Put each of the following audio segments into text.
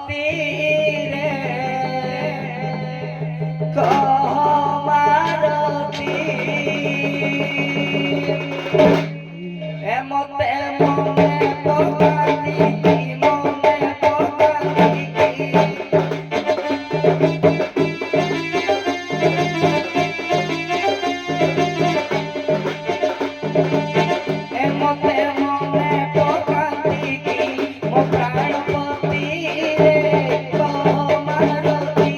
রে কমারতি এমতে মনে পকাতি মনে পকাতি এমতে মনে পকাতি মো প্রাণপতি রে কমারতি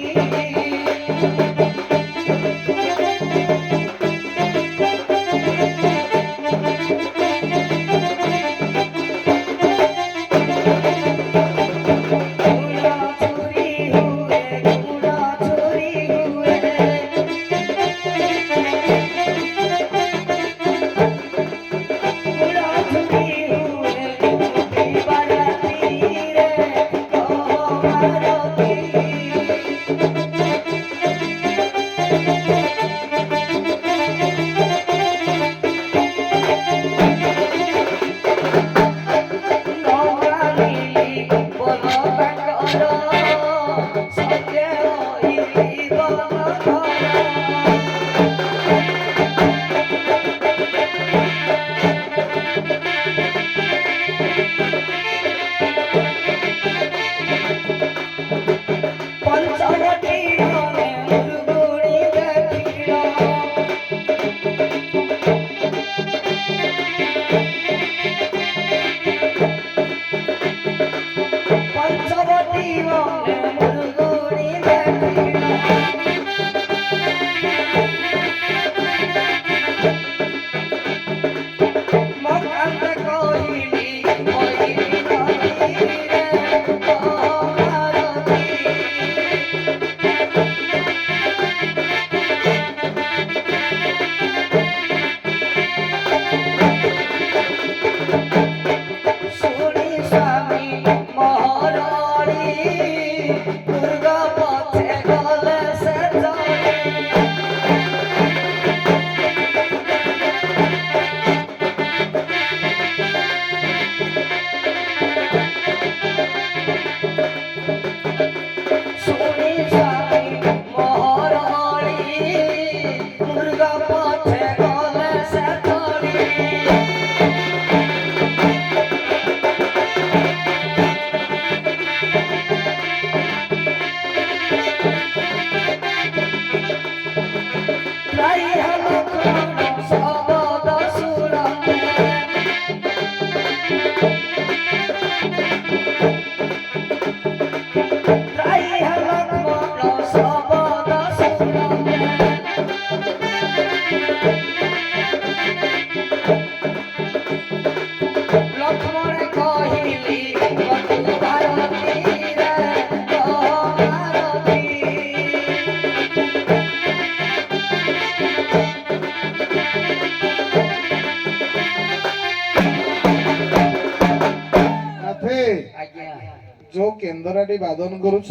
जो केंदराटी बादन करुछ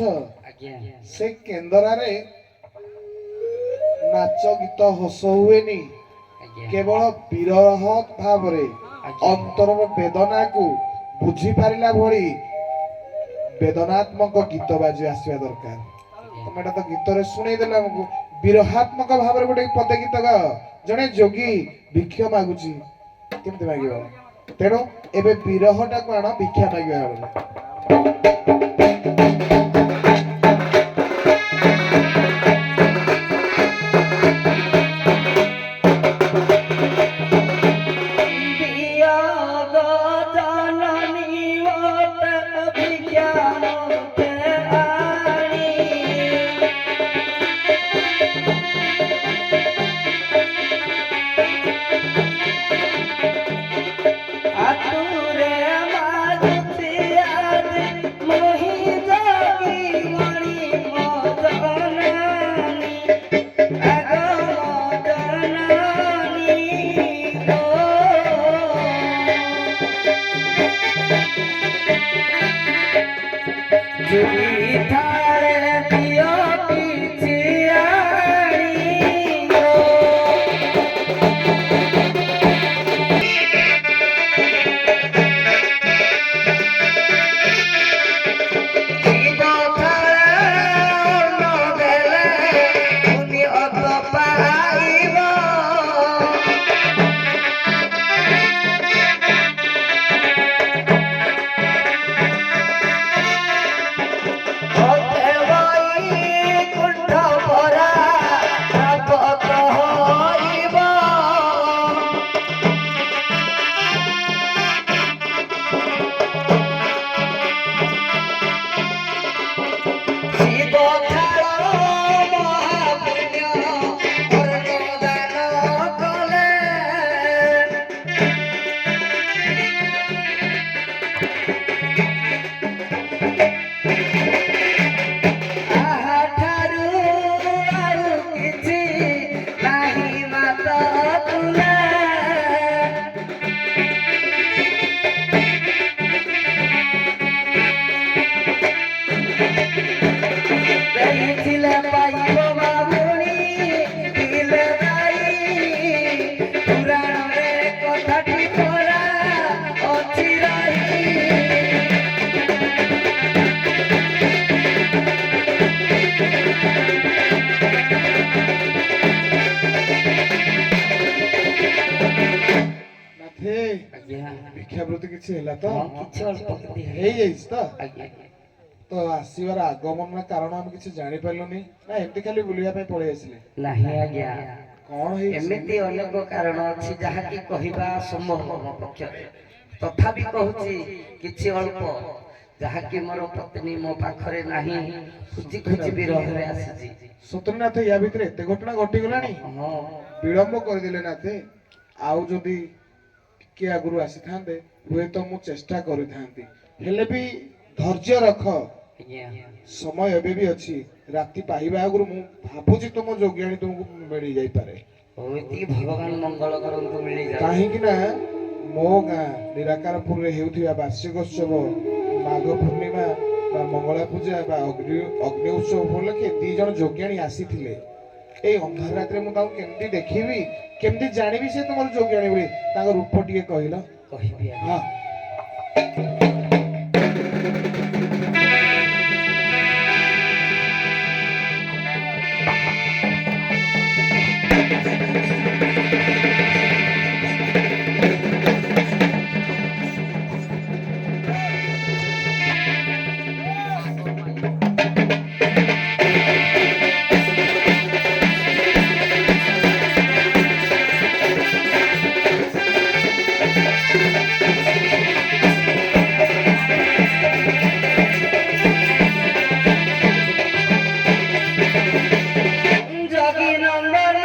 से केंदरारे नाच गीत हस हुएनी केवल विरह भाव रे अंतर वेदना को बुझी पारिला भली वेदनात्मक गीत बाजी आसवा दरकार तुम एटा तो गीत रे सुनै देला हमको विरहात्मक भाव रे गोटे पद गीत गा जने जोगी भिक्षा मागुची केमते मागिबो तेणु एबे विरहटा को आना भिक्षा मागिबा Bye. শিব ছাড় মহাপুণ্য অর্ণদান কলে আহা ଠାରୁ ଆଉ କିଛି ନାହିଁ ମାତ ତୁଲେ ଦେଇଥିଲେ ପାଇବ ବାମୁଣୀ ଦିଲେ ଦାଇ ପୁରାଣରେ କଥାଟି ପରା ଅଛି ରହି ନାଥେ ଆଜ୍ଞା ଭିକ୍ଷାବୃତ୍ତି କିଛି ହେଲା ତ ହଁ କିଛି ଅଳ୍ପ କିଛି ହେଇଯାଇଛି ତ ଆଜ୍ଞା ତ ଆସିବାର ଆଗମନର କାରଣ ଆମେ କିଛି ଜାଣିପାରିଲୁନି ନା ଏମିତି ଖାଲି ବୁଲିବା ପାଇଁ ପଳେଇ ଆସିଲେ ନାହିଁ ଆଜ୍ଞା କଣ ହେଇଛି ଏମିତି ଅନେକ କାରଣ ଅଛି ଯାହାକି କହିବା ସମ୍ଭବ ମୋ ପକ୍ଷରେ ତଥାପି କହୁଛି କିଛି ଅଳ୍ପ ଯାହାକି ମୋର ପତ୍ନୀ ମୋ ପାଖରେ ନାହିଁ ଖୋଜି ଖୋଜି ବିରହରେ ଆସିଛି ସତରେ ନାଥେ ୟା ଭିତରେ ଏତେ ଘଟଣା ଘଟିଗଲାଣି ହଁ ବିଳମ୍ବ କରିଦେଲେ ନାଥେ ଆଉ ଯଦି ଟିକେ ଆଗରୁ ଆସିଥାନ୍ତେ ହୁଏତ ମୁଁ ଚେଷ୍ଟା କରିଥାନ୍ତି ହେଲେ ବି ଧୈର୍ଯ୍ୟ ରଖ ଆଜ୍ଞା ସମୟ ଏବେ ବି ଅଛି ରାତି ପାଇବା ଆଗରୁ ମୁଁ ଭାବୁଛି ତୁମ ଯୋଗ୍ୟାଣୀ ତୁମକୁ ମିଳି ଯାଇପାରେ ହଉ ଏତିକି ଭଗବାନ ମଙ୍ଗଳ କରନ୍ତୁ ମିଳିଯାଉ କାହିଁକି ନା ମୋ ଗାଁ ନିରାକାରପୁରରେ ହେଉଥିବା ବାର୍ଷିକୋତ୍ସବ ମାଘ ପୂର୍ଣ୍ଣିମା ବା ମଙ୍ଗଳା ପୂଜା ବା ଅଗ୍ନି ଉତ୍ସବ ଉପଲକ୍ଷେ 2 ଜଣ ଯୋଗ୍ୟାଣୀ ଆସିଥିଲେ ଏଇ ଅନ୍ଧାର ରାତିରେ ମୁଁ ତାଙ୍କୁ କେମିତି ଦେଖିବି କେମିତି ଜାଣିବି ସେ ତୁମର ଯୋଗ୍ୟାଣୀ ବୋଲି ତାଙ୍କ ରୂପ ଟିକେ କହିଲ କହିବି ଆଜ୍ଞା। ହଁ যোগী নন্দন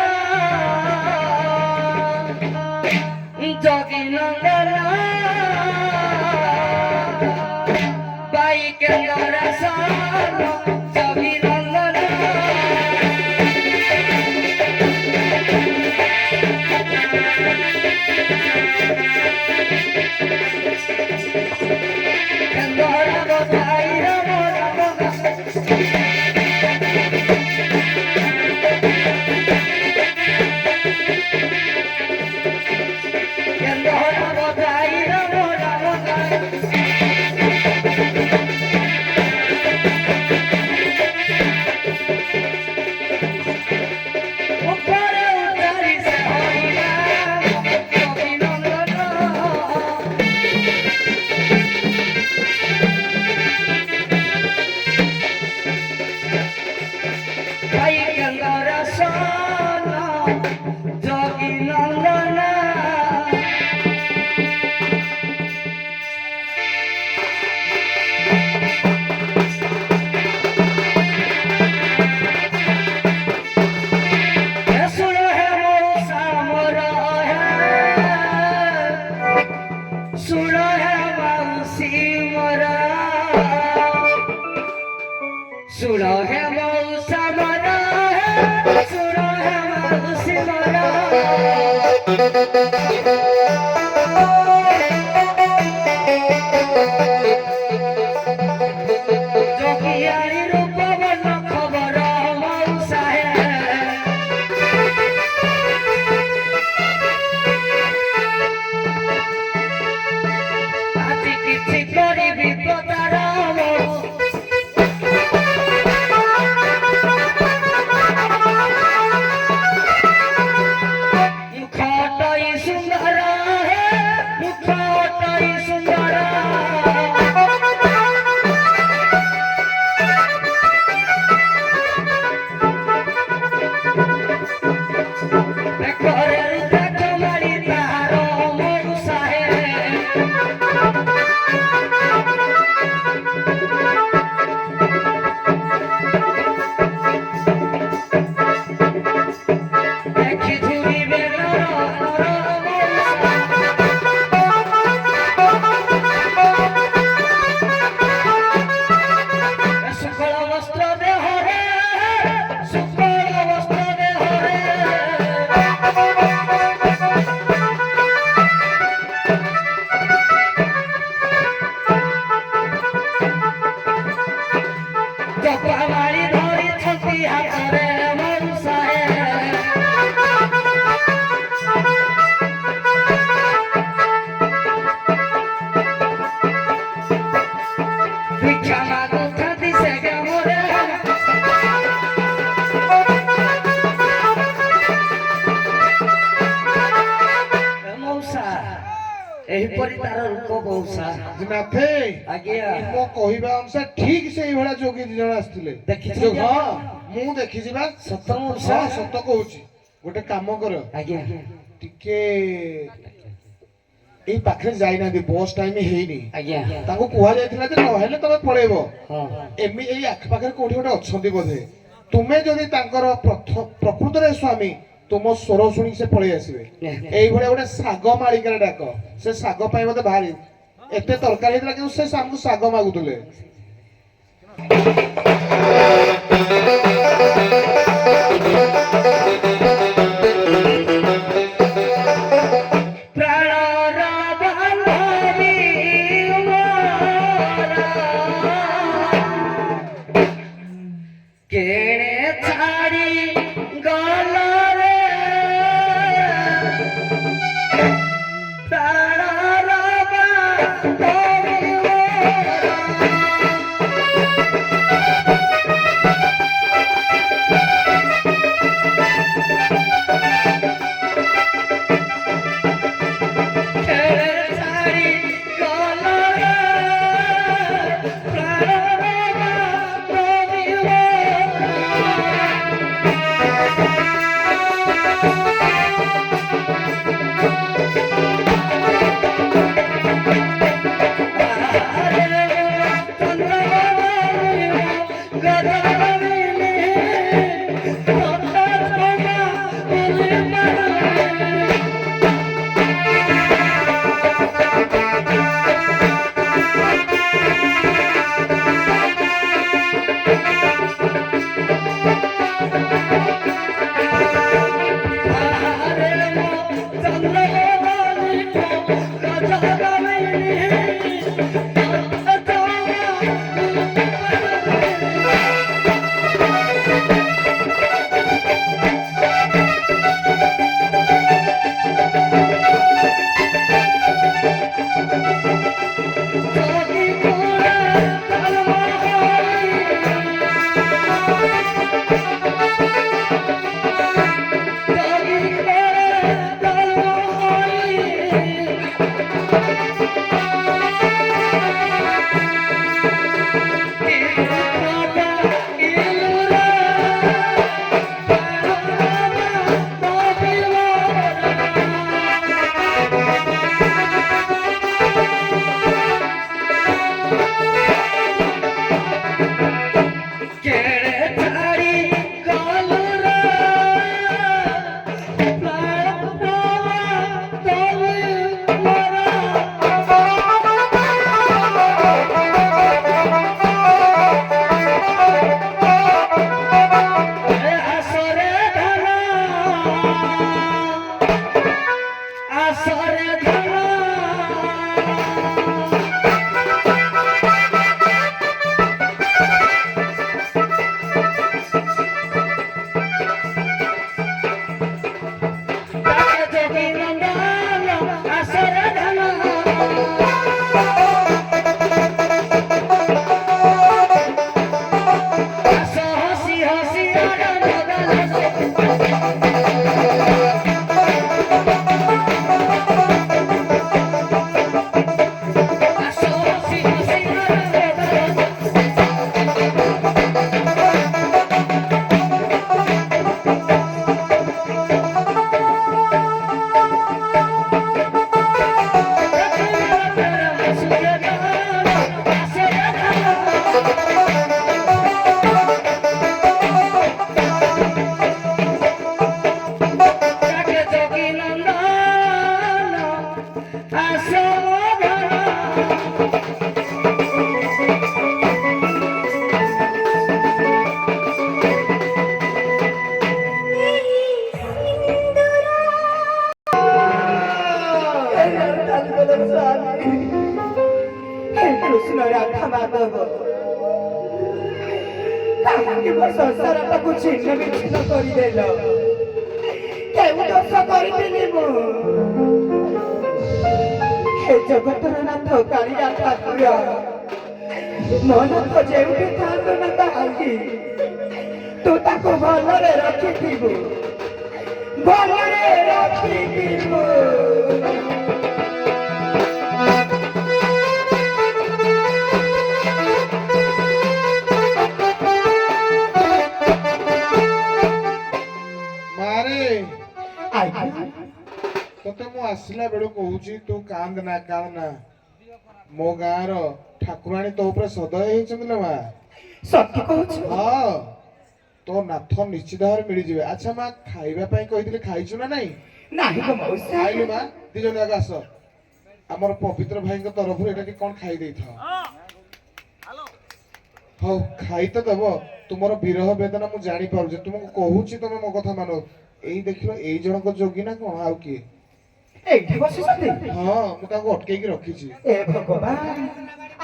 যোগী নন্দন বাই কেন্দ্র যোগী নন্দন কেন্দ্র বধাই রম যোগী নন্দন सुन है मौसा मोर सुन है मौसी मोर सुन है मौसा मोर सुन है मौसी मोर जोगियारी रूप बन खबर मौसा है আজি କିଛି କରିବି ପଦାର ବସ୍ତ୍ର ଦେହରେ ଶୁକ୍ଳ ବସ୍ତ୍ର ଦେହରେ ଜପା ମାଳି ଧରିଛନ୍ତି ହାତରେ ମଉସାଏ ଭିକ୍ଷା ମାଗୁଥାନ୍ତି ସେ ଗ୍ରାମରେ ମଉସା ଏହିପରି ତାର ରୂପ ମଉସା ନାଥେ ଆଜ୍ଞା ମୋ କହିବା ଅନୁସାରେ ଠିକ ସେଇଭଳିଆ ଯୋଗୀ ଦି ଜଣ ଆସିଥିଲେ ଦେଖିଛନ୍ତି ହଁ ଆପଣ? ମୁଁ ଦେଖିଛି ବା ସତ ମଉସା ହଁ ସତ କହୁଛି ଗୋଟେ କାମ କର ଆଜ୍ଞା ଟିକେ ଏଇ ପାଖରେ ଯାଇନାହାନ୍ତି ବସ୍ ଟାଇମ ହେଇନି ଆଜ୍ଞା ତାଙ୍କୁ କୁହାଯାଇଥିଲା ଯେ ନହେଲେ ତମେ ପଳେଇବ ହଁ ଏମିତି ଏଇ ଆଖପାଖରେ କୋଉଠି ଗୋଟେ ଅଛନ୍ତି ବୋଧେ ତୁମେ ଯଦି ତାଙ୍କର ପ୍ରକୃତରେ ସ୍ୱାମୀ ତୁମ ସ୍ୱର ଶୁଣିକି ସେ ପଳେଇ ଆସିବେ ଏଇଭଳିଆ ଗୋଟେ ଶାଗ ମାଳିକାରେ ଡାକ ସେ ଶାଗ ପାଇଁ ମତେ ଭାରି ଏତେ ତରକାରୀ ହେଇଥିଲା କିନ୍ତୁ ସେ ଆମକୁ ଶାଗ ମାଗୁଥିଲେ ପ୍ରାଣର ବାନ୍ଧବୀ ମୋର କେଣେ ଛାଡ଼ି ଗଲରେ ପ୍ରାଣର ବାନ୍ଧବୀ ମୋର କାହିଁକି ମୋ ସଂସାରଟାକୁ ଛିନ୍ନ ବିଚ୍ଛିନ୍ନ କରିଦେଲ? କେଉଁ ଦୋଷ କରିଥିଲି ମୁଁ? ହେ ଜଗତର ନାଥ କାଳିଆ ଠାକୁର, ମୋ ନାଥ ଯେଉଁଠି ଥାନ୍ତୁ ନା କାହିଁକି ତୁ ତାକୁ ଭଲରେ ରଖିଥିବୁ, ଭଲରେ ରଖିଥିବୁ। ମାରେ ଆଜ୍ଞା ତତେ ମୁଁ ଆସିଲା ବେଳୁ କହୁଛି ତୁ କାନ୍ଦ ନା କାନ୍ଦ ନା। ମୋ ଗାଁର ଠାକୁରାଣୀ ତୋ ଉପରେ ସଦୟ ହେଇଛନ୍ତି ଲୋ ମା। ସତ୍ୟ କହୁଛୁ? ହଁ ତୋ ନାଥ ନିଶ୍ଚିତ ଭାବରେ ମିଳିଯିବେ। ଆଚ୍ଛା ମା, ଖାଇବା ପାଇଁ କହିଥିଲି, ଖାଇଛୁ ନା ନାଇଁ? ନାହିଁ ଗୋ ମଉସା। ଖାଇଲୁ ମା? ଦି ଜଣ ଯାକ ଆସ, ଆମର ପବିତ୍ର ଭାଇଙ୍କ ତରଫରୁ ଏଇଟା ଟିକେ କଣ ଖାଇ ଦେଇଥାଅ। ହଉ ଖାଇ ତ ଦେବ। ତୁମର ବିରହ ବେଦନା ମୁଁ ଜାଣିପାରୁଛି, ତୁମକୁ କହୁଛି ତମେ ମୋ କଥା ମାନ। ଏଇ ଦେଖିଲ, ଏଇ ଜଣକ ଯୋଗୀ ନା କଣ ଆଉ କିଏ? ଏଇଠି ବସିଛନ୍ତି? ହଁ ମୁଁ ତାକୁ ଅଟକେଇକି ରଖିଛି। ଏ ଭଗବାନ,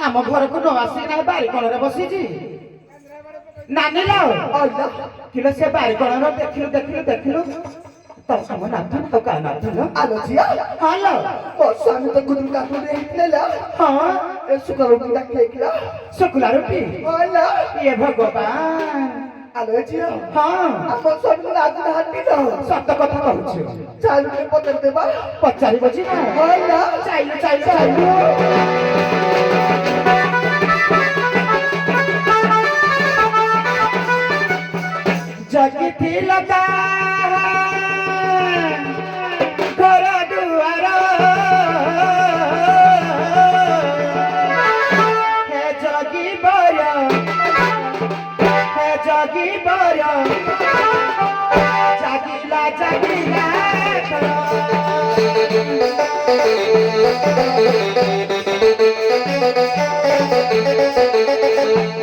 ଆମ ଘରକୁ ନ ଆସିକି ବାରିକଣରେ ବସିଛି। ନାନୀ ଲୋ, କିଲୋ ସେ ବାରିକଣର ଦେଖିଲୁ ଦେଖିଲୁ ଦେଖିଲୁ ତୋ ଆମ ନାଥ ତୋ କା ନାଥ ଲୋ? ଆଲୋ ଝିଅ, ହଁ ଲୋ, ମୋ ସ୍ୱାମୀ ତ ଗୁଦୁରୁ କାକୁଡ଼ି ହେଇଥିଲେ ଲୋ। ହଁ, ଏ ଶୁଖା ରୁଟି ଖାଇଥିଲା। ଶୁଖିଲା ରୁଟି? ହଁ ଲୋ। ଇଏ ଭଗବାନ। ଆଲୋ ଝିଅ, ହଁ ଆମ ସ୍ୱାମୀ ରାଜୁ ନାହାନ୍ତି ତ? ସତ କଥା କହୁଛୁ। ଚାଲୁ ଟିକେ ପଚାରି ଦେବା। ପଚାରିବ ଜି ନା? ହଁ ଲୋ, ଚାଇଲୁ ଚାଇଲୁ ଚାଇଲୁ। ଜଗିଥିଲ ତା ଘର ଦୁଆର, ହେ ଜଗିବର, ହେ ଜଗିବର, ଜାଗିଲା ଜାଗିଲା ଘର।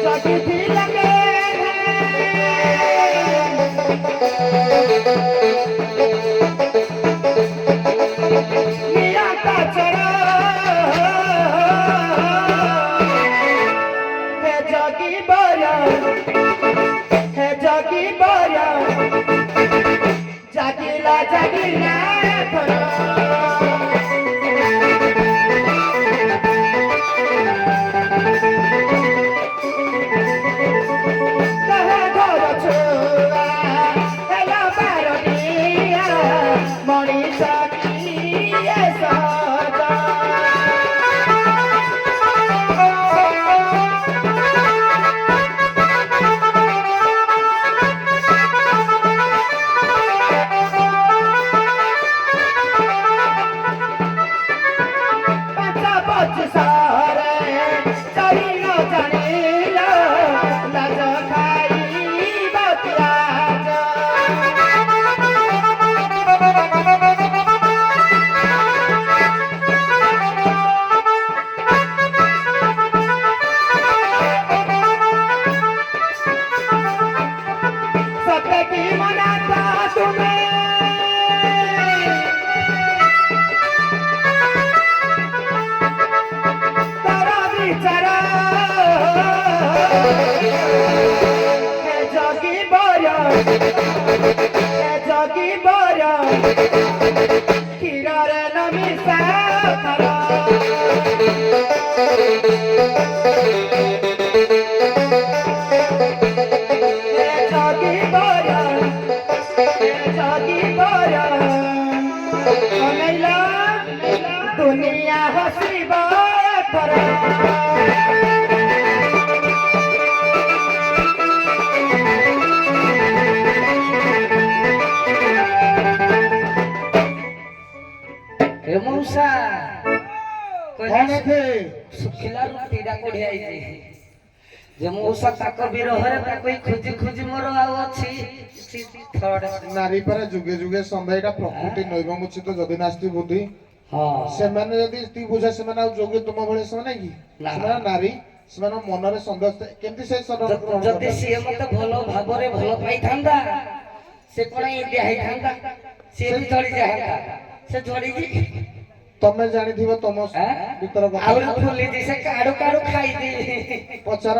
ଜଗିଥିଲ କେ জাগিলা জাগিলা ঘর। ঘর ছোড়া হেলা বারদিয়া মଣିষ কিয়ে সজা। କ୍ଷୀରରେ ନମିଶା ଦୁନିଆ ହସିବ ଏଥର। ମଉସା କଣ ଏଠି? ଶୁଖିଲା ରୁଟିଟା କୋଢି ଆଇଛି ଯେ ମଉସା ତାଙ୍କ ବିରହରେ ତାକୁ ଖୋଜି ଖୋଜି ମୋର ଆଉ ଅଛି। ନାରୀ ପରେ ଯୁଗେ ଯୁଗେ ସନ୍ଧ୍ୟା ପ୍ରକୃତି ନୈବମୁଚିତ ଯଦି ନାସ୍ତି ବୁଦ୍ଧି। ହଁ ସେମାନେ ଯଦି ସ୍ତ୍ରୀ ବୁଝା, ସେମାନେ ଆଉ ଯୋଗ୍ୟ ତୁମ ଭଳି ସେମାନେ କି? ସେମାନେ ନାରୀ, ସେମାନଙ୍କ ମନରେ ସନ୍ଦେହ କେମିତି ସେ ଯଦି ସିଏ ମତେ ଭଲ ଭାବରେ ଭଲ ପାଇଥାନ୍ତା ସେ କଣ ଏମିତିଆ ହେଇଥାନ୍ତା? ସିଏ ବି ଝଡି ଯାଆନ୍ତା। ସେ ଝଡିଛି। ତମେ ଜାଣିଥିବ ତମ ଭିତର କଥା। ଆହୁରି ଫୁଲିଛି, ସେ କାଡୁ କାଡୁ ଖାଇଛି। ପଚାର।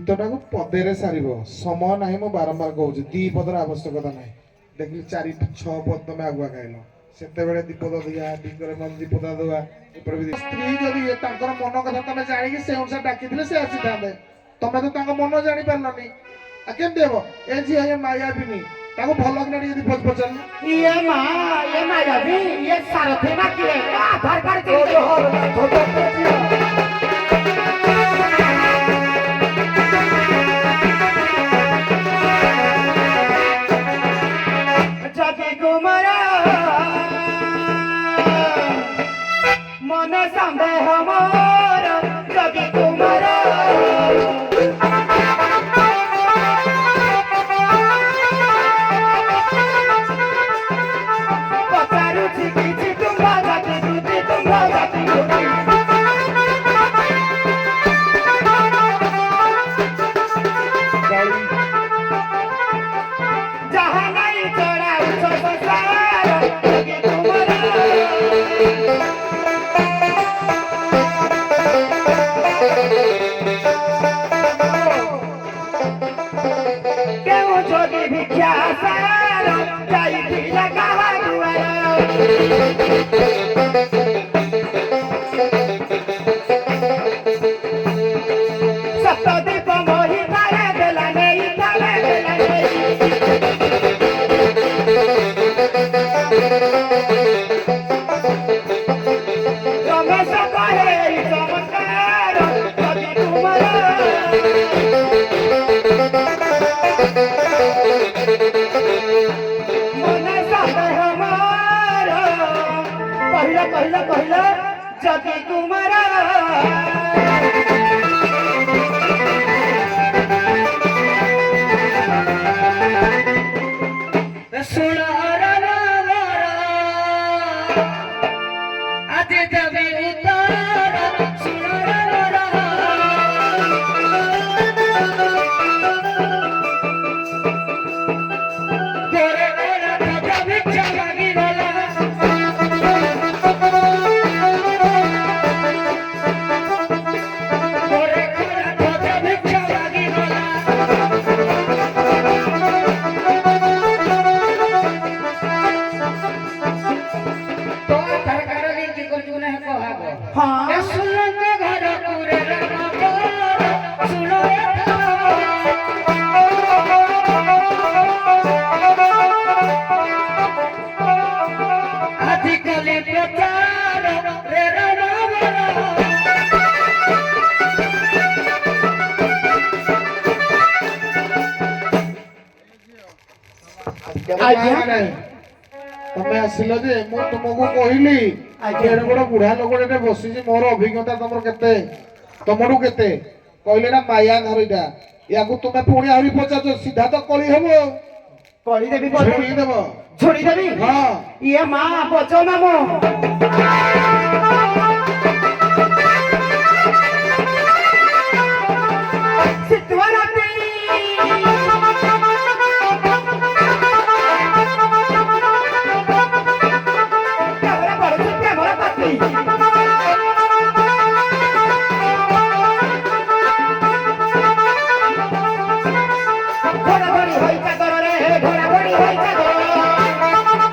ଗୀତଟାକୁ ପଦେରେ ସାରିବ ସମୟ ନାହିଁ ମୁଁ ବାରମ୍ବାର କହୁଛି ଦି ପଦର ଆବଶ୍ୟକତା ନାହିଁ ଦେଖିଲି 4-6 ପଦ ତମେ ଆଗୁଆ ଗାଇଲ ସେତେବେଳେ ଦୀପଦ ଦିଆ ଦିଗରେ ଦୀପଦ ଦେବା ଏପଟେ ବି ସ୍ତ୍ରୀ ଯଦି ତାଙ୍କର ମନ କଥା ତମେ ଜାଣିକି ସେ ଅନୁସାରେ ଡାକିଥିଲେ ସେ ଆସିଥାନ୍ତେ ତମେ ତ ତାଙ୍କ ମନ ଜାଣିପାରିଲନି ଆଉ କେମିତି ହବ ଏ ଝିଅ ଏ ମାୟାବିନୀ ତାକୁ ଭଲ କିନା ଟିକେ ଯଦି ପଚାରିଲ ये मायावी ये सारथी ना किए आधार कार्ड जगी कुमारा मन संदेह मोर जगी कुमारा सप्तदीप मोहि तारे देला नहीं तारे देला रमेश कहे चमत्कार कभी तुम्हारा मन संदेह हमारा ଆଜ୍ଞା। ନାହିଁ ତମେ ଆସିଲ ଯେ ମୁଁ ତୁମକୁ କହିଲି ଆଜ୍ଞା। ଏଡେ ବଡ ବୁଢା ଲୋକଟେ ବସିଛି ମୋର ଅଭିଜ୍ଞତା ତମର କେତେ ତମଠୁ କେତେ କହିଲେ ନା ମାୟା ଧରିଟା ୟାକୁ ତୁମେ ପୁଣି ଆହୁରି ପଚାରୁଛ ସିଧା ତ କଳି ହବ କରିଦେବି ଛୁଇଁଦେବ ଛୋଡ଼ିଦେବି ହଁ ଇଏ ମା ବଚ ମାମୁ ଶୀତୁଆ ରାତି କେବଳ ପଡୁଛି କେବଳ ପାତି ଘୋଡ଼ାଘୋଡ଼ି ହୋଇ ଚାଦରରେ ଘୋଡ଼ାଘୋଡ଼ି ହୋଇ ଚାଦର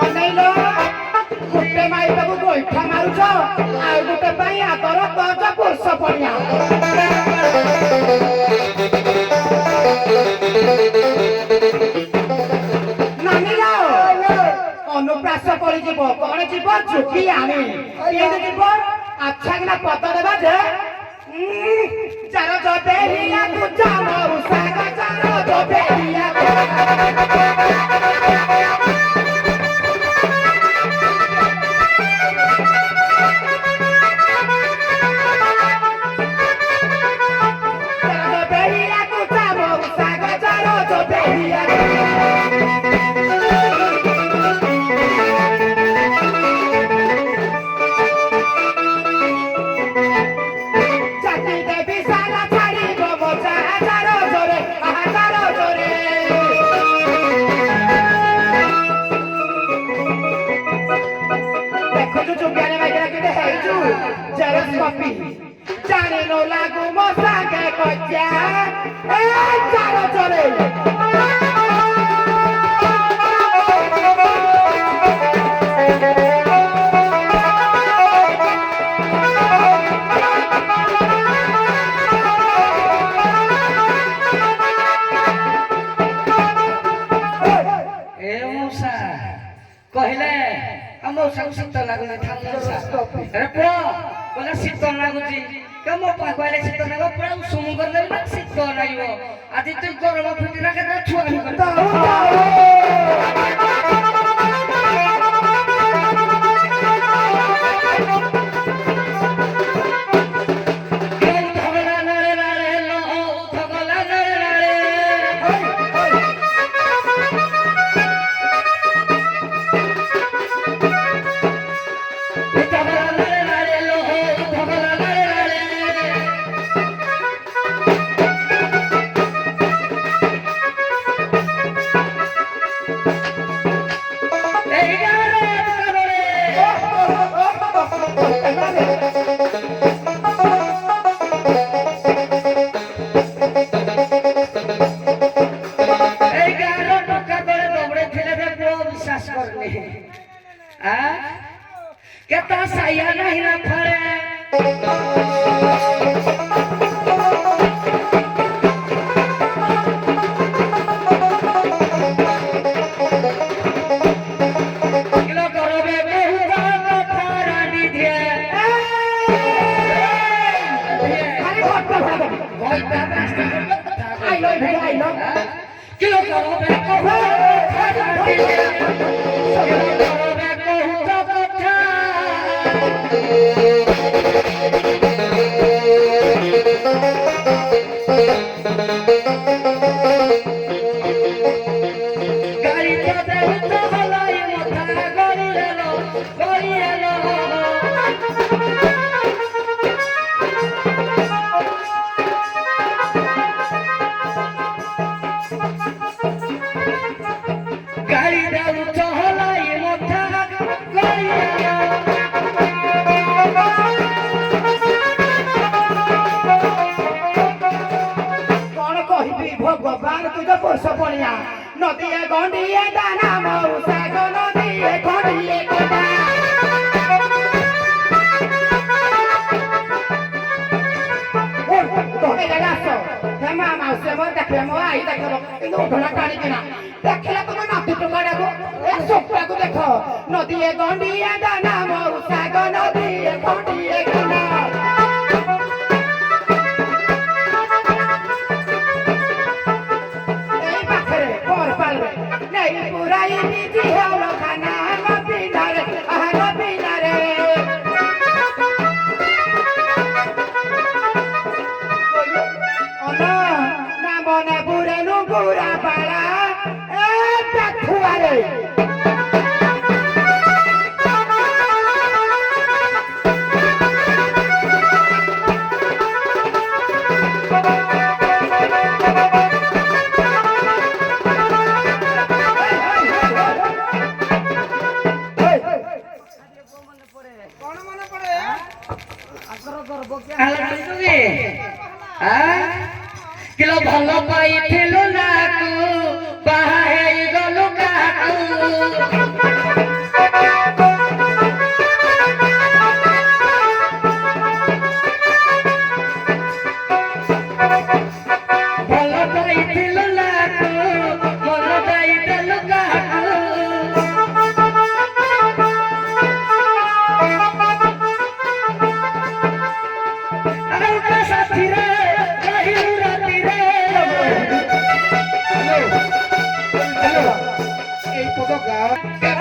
ଅନେଇଲ ଗୋଟେ ମାଇବାକୁ ଗୋଇଠା ମାରୁଛ ଆଉ ଗୋଟେ ପାଇଁ ଆଦର କରୁଛ ପୁରୁଷ ପଣିଆ ନାନୀର ଅନୁପ୍ରାସ କରିଯିବ କଣ ଯିବ ଝୁକି ଆଣି କେମିତି ଯିବ ଆଚ୍ଛା କିନା ପଦ ଦେବା ଯେ ଚାର ଜବେରିଆକୁ ଚାଲ ଉଷାକ ଚାର ଜବେରିଆକୁ ଚାର ଜବେରିଆକୁ ଚାଲ ଉଷାକ ଚାର ଜବେରିଆକୁ ଚାକି ଦେବି ସାରା ଛାଡ଼ିବ ମୋ ଚାର ଜୋରେ ଚାର ଜୋରେ ଦେଖୁଛୁ ଚୁପିଆରେ ମାଇକିନା କେତେ ହେଇଛୁ ଜେରକ୍ସ କପି ଜାଣି ନ ଲାଗୁ ମୋ ସାଙ୍ଗେ କଚା ଏ ଚାର ଜୋରେ ଏ ମଉସା କହିଲେ ଆଉ ମଉସାକୁ ଶୀତ ଲାଗୁଛି ଥାମଉସା ଆରେ ପୁଅ କହିଲେ ଶୀତ ଲାଗୁଛି କେ ମୋ ପା କହିଲେ ଶୀତ ଲାଗିବ ପୁରା ଉଷୁମ କରିଦେବି ନା ଶୀତ ଲାଗିବ ଆଜି ତୁଇ ଗରମ ଫୁଟି ନା କେତେ ଛୁଆ বিশ্বাস করনি কেতা সাইয়া নাই না ফরে কিলো করবে বহু ফারানি দিয়ে খালি ঘরটা ভাড়া দেবি ভয়টা বাস্তা আইলো আইলো কিলো করবে বহু ফারানি দিয়ে কিলো করবে বহু কথা গাড়িতে দেখতে হলাই মাথা গড়ি এলো গাড়ি দেখতে হলাই মাথা গড়ি এলো କଣ କହିବି ଭଗବାନ ତୁଜ ପୋଷ ପଣିଆ ନଦୀଏ ଗଣ୍ଡିଏ ଦାନା ମଉସା ଗो ନଦୀଏ ଗଣ୍ଡିଏ ଗଣ୍ଡା ତମେ ଜାଗା ଆସ ହେ ମା ମାଉସୀ ମୋର ଦେଖିବେ ମୋ ଆଇ ଦେଖିବ କିନ୍ତୁ ଉଠଣା ଟାଣିକିନା ଦେଖିଲେ ତମେ ନାତି ଟୁକାଟାକୁ ଏ ଶୁଖୁଆକୁ ଦେଖ ନଦୀଏ ଗଣ୍ଡିଏ ଦାନା ମଉସା ଗো ନଦୀଏ ଗଣ୍ଡିଏ ଗଣ୍ଡା କିଲୋ ଭଲ ପାଇଥିଲୁ ନାକୁ ବାହା ହେଇଗଲୁ କାକୁ ଭଲ ପାଇଥିଲୁ ନାକୁ ଭଲ ପାଇଦେଲୁ କାକୁ ଆଉ ତା ସାଥିରେ ରହିଲୁ ରାତିରେ এই পদ গাঁৱত